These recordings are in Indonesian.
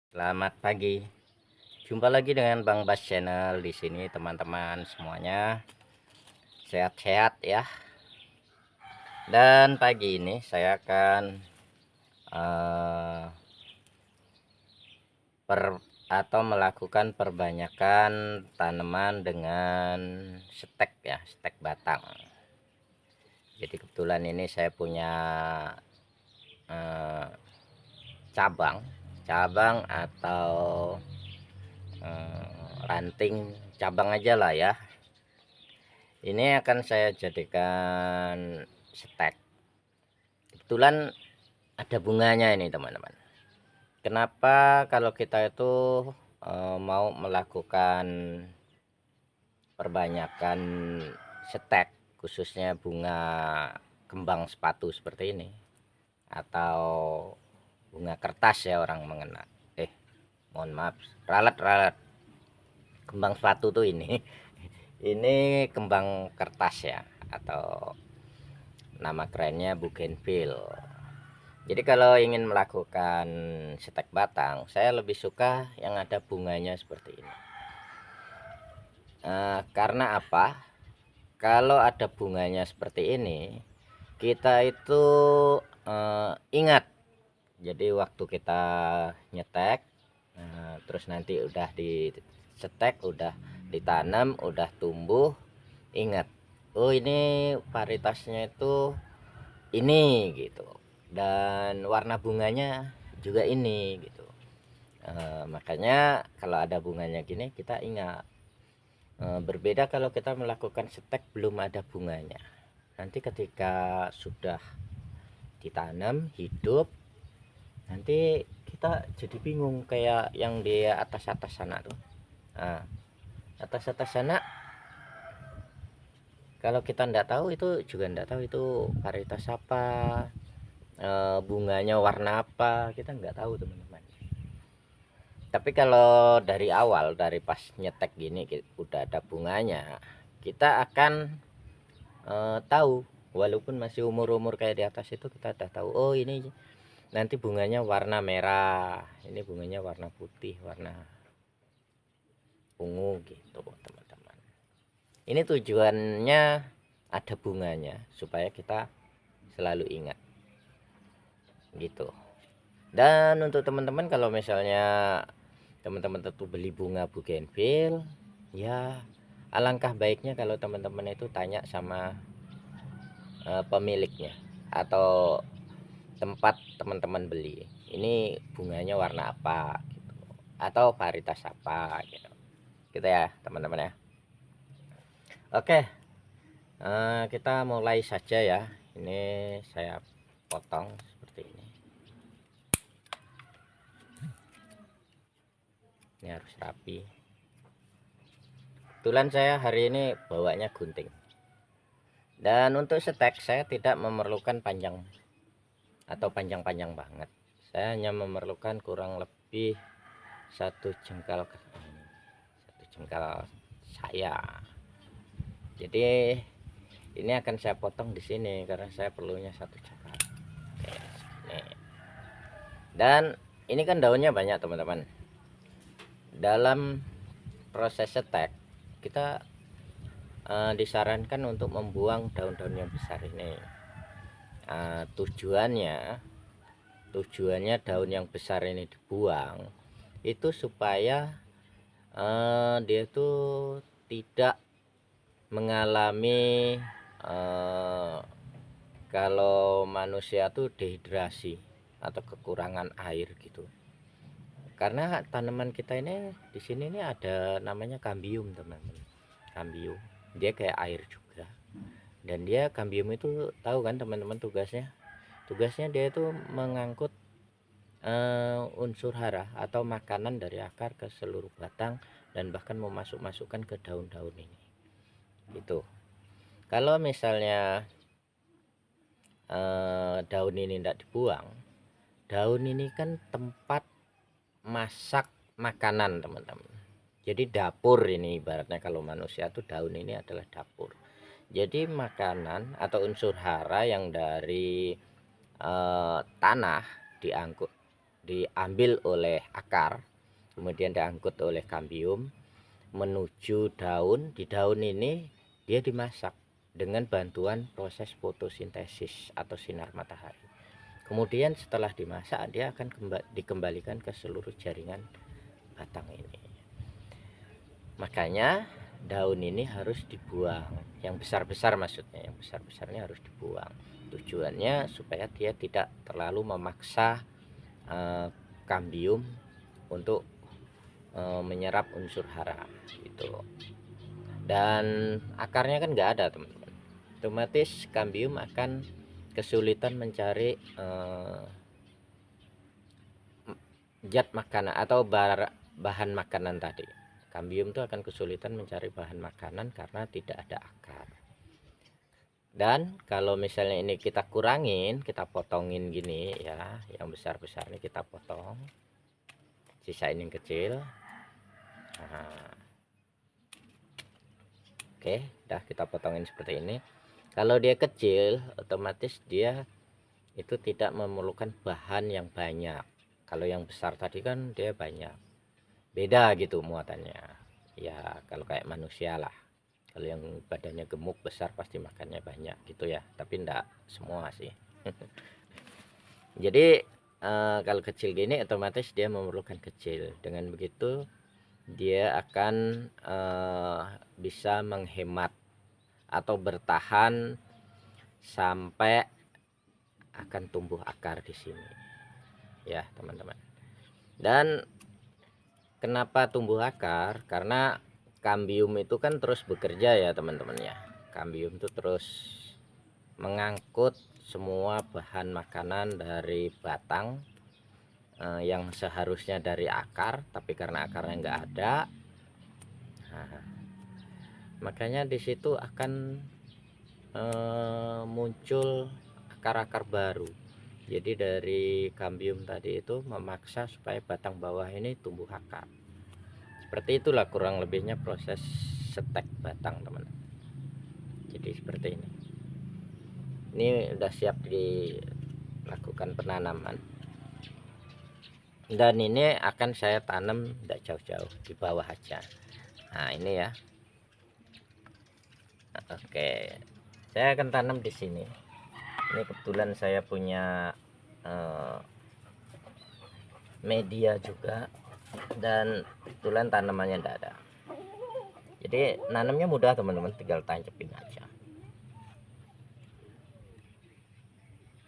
Selamat pagi. Jumpa lagi dengan Bang Bas Channel di sini teman-teman semuanya. Sehat-sehat ya. Dan pagi ini saya akan eh, melakukan perbanyakan tanaman dengan stek ya, stek batang. Jadi kebetulan ini saya punya eh, cabang atau ranting cabang aja lah ya. Ini akan saya jadikan stek. Kebetulan ada bunganya ini teman-teman. Kenapa kalau kita itu mau melakukan perbanyakan stek, khususnya bunga kembang sepatu seperti ini atau bunga kertas ya orang mengenal. Mohon maaf, ralat kembang sepatu tuh ini. Ini kembang kertas ya, atau nama kerennya bougainville. Jadi kalau ingin melakukan stek batang, saya lebih suka yang ada bunganya seperti ini. Karena apa? Kalau ada bunganya seperti ini, kita itu ingat. Jadi waktu kita nyetek, terus nanti udah di setek, udah ditanam, udah tumbuh, ingat. Oh ini varietasnya itu ini gitu, dan warna bunganya juga ini gitu. Makanya kalau ada bunganya gini kita ingat. Berbeda kalau kita melakukan stek belum ada bunganya, nanti ketika sudah ditanam hidup, nanti kita jadi bingung kayak yang di atas sana tuh. Nah, atas sana kalau kita ndak tahu, itu juga ndak tahu itu varietas apa, bunganya warna apa, kita nggak tahu teman-teman. Tapi kalau dari awal, dari pas nyetek gini udah ada bunganya, kita akan tahu. Walaupun masih umur-umur kayak di atas itu, kita udah tahu, oh ini nanti bunganya warna merah, ini bunganya warna putih, warna ungu gitu teman-teman. Ini tujuannya ada bunganya supaya kita selalu ingat gitu. Dan untuk teman-teman, kalau misalnya teman-teman tentu beli bunga bougainville, ya alangkah baiknya kalau teman-teman itu tanya sama pemiliknya atau tempat teman-teman beli, ini bunganya warna apa gitu, atau varietas apa gitu, gitu ya teman-teman ya. Oke, kita mulai saja ya. Ini saya potong seperti ini. Ini harus rapi. Kebetulan saya hari ini bawanya gunting. Dan untuk stek saya tidak memerlukan panjang atau panjang-panjang banget. Saya hanya memerlukan kurang lebih satu jengkal saya. Jadi ini akan saya potong di sini karena saya perlunya satu jengkal. Oke, segini. Dan ini kan daunnya banyak teman-teman. Dalam proses setek kita disarankan untuk membuang daun-daun yang besar ini. Tujuannya daun yang besar ini dibuang itu supaya dia itu tidak mengalami kalau manusia tuh dehidrasi atau kekurangan air gitu. Karena tanaman kita ini di sini ini ada namanya kambium teman-teman. Kambium, dia kayak air juga. Dan dia kambium itu tahu kan teman-teman tugasnya dia itu mengangkut unsur hara atau makanan dari akar ke seluruh batang dan bahkan masukkan ke daun-daun ini gitu. Kalau misalnya daun ini tidak dibuang, daun ini kan tempat masak makanan teman-teman. Jadi dapur ini ibaratnya, kalau manusia tuh daun ini adalah dapur. Jadi makanan atau unsur hara yang dari tanah diambil oleh akar, kemudian diangkut oleh kambium menuju daun. Di daun ini dia dimasak dengan bantuan proses fotosintesis atau sinar matahari. Kemudian setelah dimasak, dia akan dikembalikan ke seluruh jaringan batang ini. Makanya daun ini harus dibuang, yang besar-besar maksudnya, yang besar-besarnya harus dibuang. Tujuannya supaya dia tidak terlalu memaksa kambium untuk menyerap unsur hara gitu. Dan akarnya kan nggak ada teman-teman, otomatis kambium akan kesulitan mencari zat makanan atau bahan makanan tadi. Kambium itu akan kesulitan mencari bahan makanan karena tidak ada akar. Dan kalau misalnya ini kita kurangin, kita potongin gini ya, yang besar-besar ini kita potong, sisain yang kecil. Nah, oke, udah kita potongin seperti ini. Kalau dia kecil, otomatis dia itu tidak memerlukan bahan yang banyak. Kalau yang besar tadi kan dia banyak, beda gitu muatannya ya, kalau kayak manusia lah. Kalau yang badannya gemuk besar pasti makannya banyak gitu ya, tapi enggak semua sih. Jadi kalau kecil gini otomatis dia memerlukan kecil. Dengan begitu dia akan bisa menghemat atau bertahan sampai akan tumbuh akar di sini ya teman-teman. Dan kenapa tumbuh akar? Karena kambium itu kan terus bekerja ya teman-teman ya. Kambium itu terus mengangkut semua bahan makanan dari batang yang seharusnya dari akar, tapi karena akarnya nggak ada, nah, makanya di situ akan muncul akar-akar baru. Jadi dari kambium tadi itu memaksa supaya batang bawah ini tumbuh akar. Seperti itulah kurang lebihnya proses setek batang teman-teman. Jadi seperti ini. Ini udah siap dilakukan penanaman. Dan ini akan saya tanam tidak jauh-jauh, di bawah aja. Nah ini ya. Oke, saya akan tanam di sini. Ini kebetulan saya punya media juga, dan kebetulan tanamannya tidak ada. Jadi nanamnya mudah teman-teman, tinggal tancepin aja.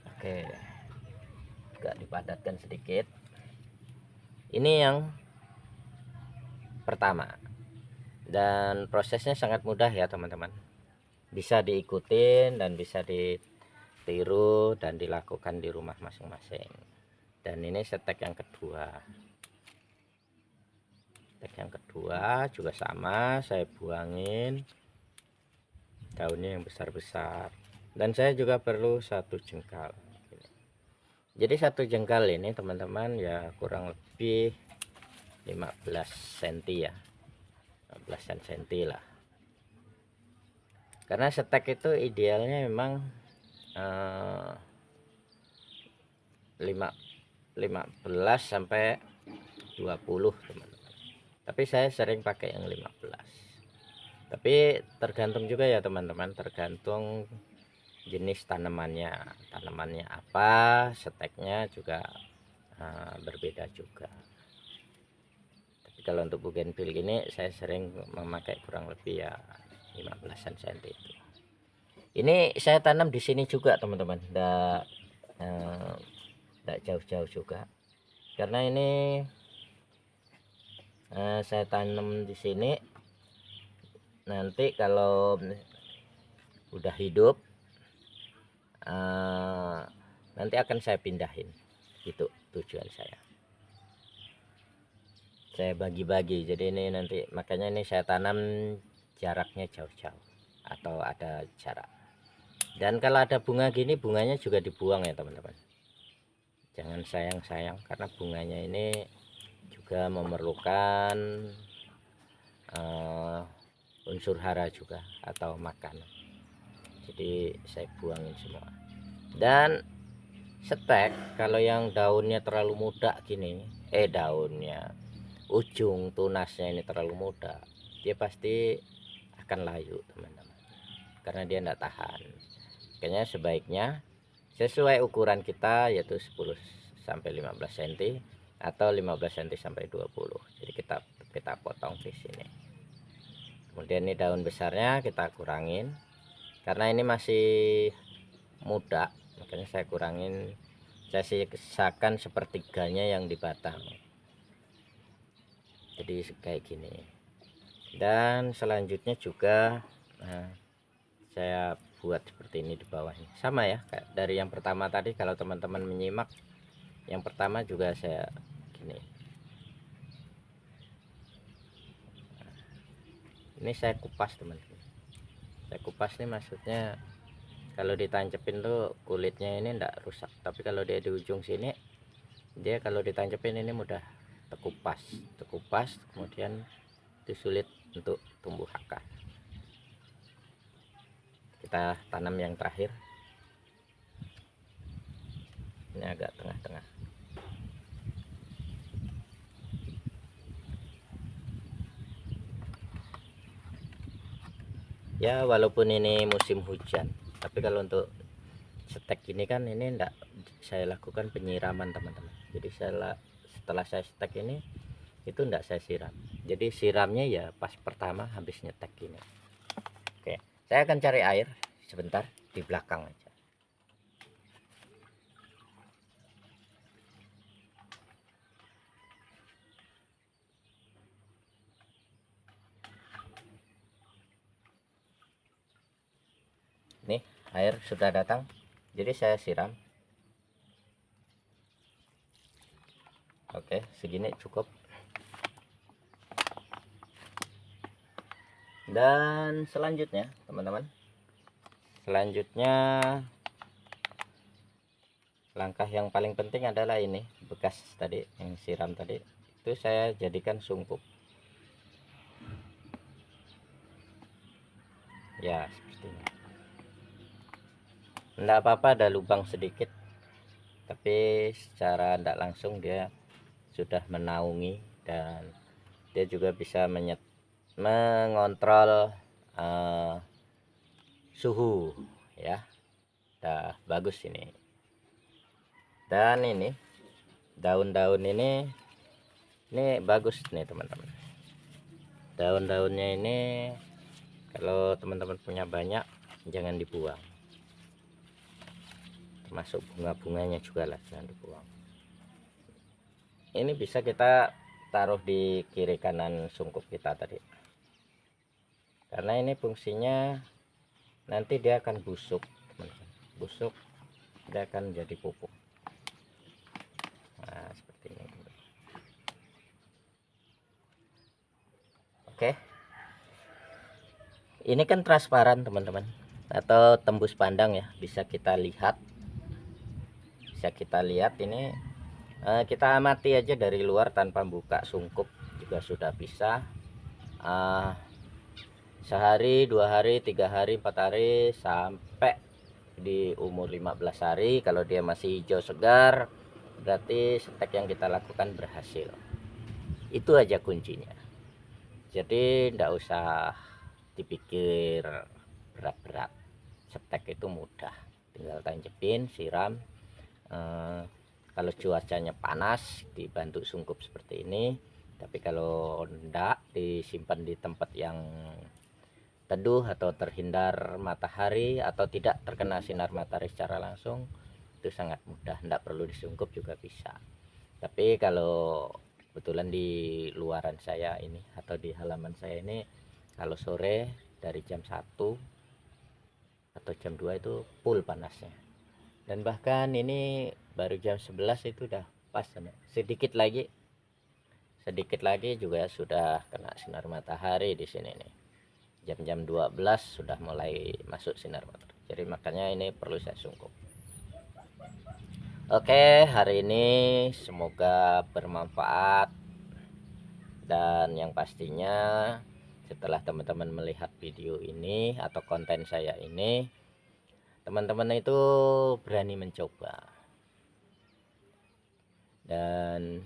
Oke, agak dipadatkan sedikit. Ini yang pertama, dan prosesnya sangat mudah ya teman-teman, bisa diikutin dan bisa ditiru dan dilakukan di rumah masing-masing. Dan ini setek yang kedua. Setek yang kedua juga sama, saya buangin daunnya yang besar-besar, dan saya juga perlu satu jengkal. Jadi satu jengkal ini teman-teman ya kurang lebih 15 cm ya, 15 cm lah. Karena setek itu idealnya memang 15 sampai 20 teman-teman. Tapi saya sering pakai yang 15. Tapi tergantung juga ya teman-teman, tergantung jenis tanamannya apa, seteknya juga berbeda juga. Tapi kalau untuk bougainville gini saya sering memakai kurang lebih ya 15 cm itu. Ini saya tanam di sini juga teman-teman, enggak jauh-jauh juga, karena ini saya tanam di sini. Nanti kalau udah hidup nanti akan saya pindahin, itu tujuan saya bagi-bagi. Jadi ini nanti makanya ini saya tanam jaraknya jauh-jauh atau ada jarak. Dan kalau ada bunga gini, bunganya juga dibuang ya teman-teman, jangan sayang-sayang, karena bunganya ini juga memerlukan unsur hara juga atau makanan. Jadi saya buangin semua. Dan Stek kalau yang daunnya terlalu muda gini, daunnya, ujung tunasnya ini terlalu muda, dia pasti akan layu teman-teman, karena dia tidak tahan. Makanya sebaiknya sesuai ukuran kita, yaitu 10 sampai 15 cm atau 15 cm sampai 20. Jadi kita potong di sini. Kemudian ini daun besarnya kita kurangin, karena ini masih muda, makanya saya kurangin, saya sisakan sepertiganya yang di batang, jadi kayak gini. Dan selanjutnya juga saya buat seperti ini di bawahnya, sama ya kayak dari yang pertama tadi. Kalau teman-teman menyimak yang pertama juga saya gini. Ini saya kupas teman-teman, saya kupas nih, maksudnya kalau ditancepin tuh kulitnya ini enggak rusak, tapi kalau dia di ujung sini, dia kalau ditancepin ini mudah terkupas, kemudian itu sulit untuk tumbuh akar. Kita tanam yang terakhir, ini agak tengah-tengah. Ya walaupun ini musim hujan, tapi kalau untuk stek ini kan ini enggak saya lakukan penyiraman teman-teman. Jadi setelah saya stek ini itu enggak saya siram, jadi siramnya ya pas pertama habis nyetek ini. Oke, saya akan cari air sebentar di belakang aja. Nih air sudah datang, jadi saya siram. Oke, segini cukup. Dan selanjutnya teman-teman, langkah yang paling penting adalah ini bekas tadi yang siram tadi, itu saya jadikan sungkup ya, seperti ini. Enggak apa-apa ada lubang sedikit, tapi secara tidak langsung dia sudah menaungi, dan dia juga bisa mengontrol suhu ya. Udah bagus ini. Dan ini daun-daun ini bagus nih teman-teman. Daun-daunnya ini kalau teman-teman punya banyak jangan dibuang, termasuk bunga-bunganya juga lah, jangan dibuang. Ini bisa kita taruh di kiri kanan sungkup kita tadi, karena ini fungsinya nanti dia akan busuk teman-teman. Busuk, dia akan jadi pupuk. Nah seperti ini. Oke, ini kan transparan teman-teman, atau tembus pandang ya, bisa kita lihat ini. Kita amati aja dari luar tanpa buka sungkup juga sudah bisa. Sehari, 2 hari, 3 hari, 4 hari, sampai di umur 15 hari kalau dia masih hijau segar, berarti stek yang kita lakukan berhasil. Itu aja kuncinya. Jadi tidak usah dipikir berat-berat, stek itu mudah, tinggal tancepin, siram. Kalau cuacanya panas dibantu sungkup seperti ini, tapi kalau enggak disimpan di tempat yang teduh atau terhindar matahari atau tidak terkena sinar matahari secara langsung, itu sangat mudah, enggak perlu disungkup juga bisa. Tapi kalau kebetulan di luaran saya ini atau di halaman saya ini, kalau sore dari jam 1 atau jam 2 itu full panasnya, dan bahkan ini baru jam 11 itu udah pas, sedikit lagi juga sudah kena sinar matahari di sini nih. Jam-jam 12 sudah mulai masuk sinar matahari, jadi makanya ini perlu saya sungkup. Oke, hari ini semoga bermanfaat, dan yang pastinya setelah teman-teman melihat video ini atau konten saya ini, teman-teman itu berani mencoba. dan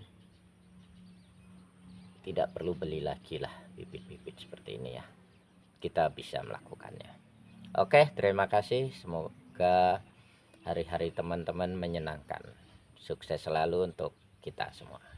tidak perlu beli lagi lah bibit-bibit seperti ini ya, kita bisa melakukannya. Oke, terima kasih, semoga hari-hari teman-teman menyenangkan. Sukses selalu untuk kita semua.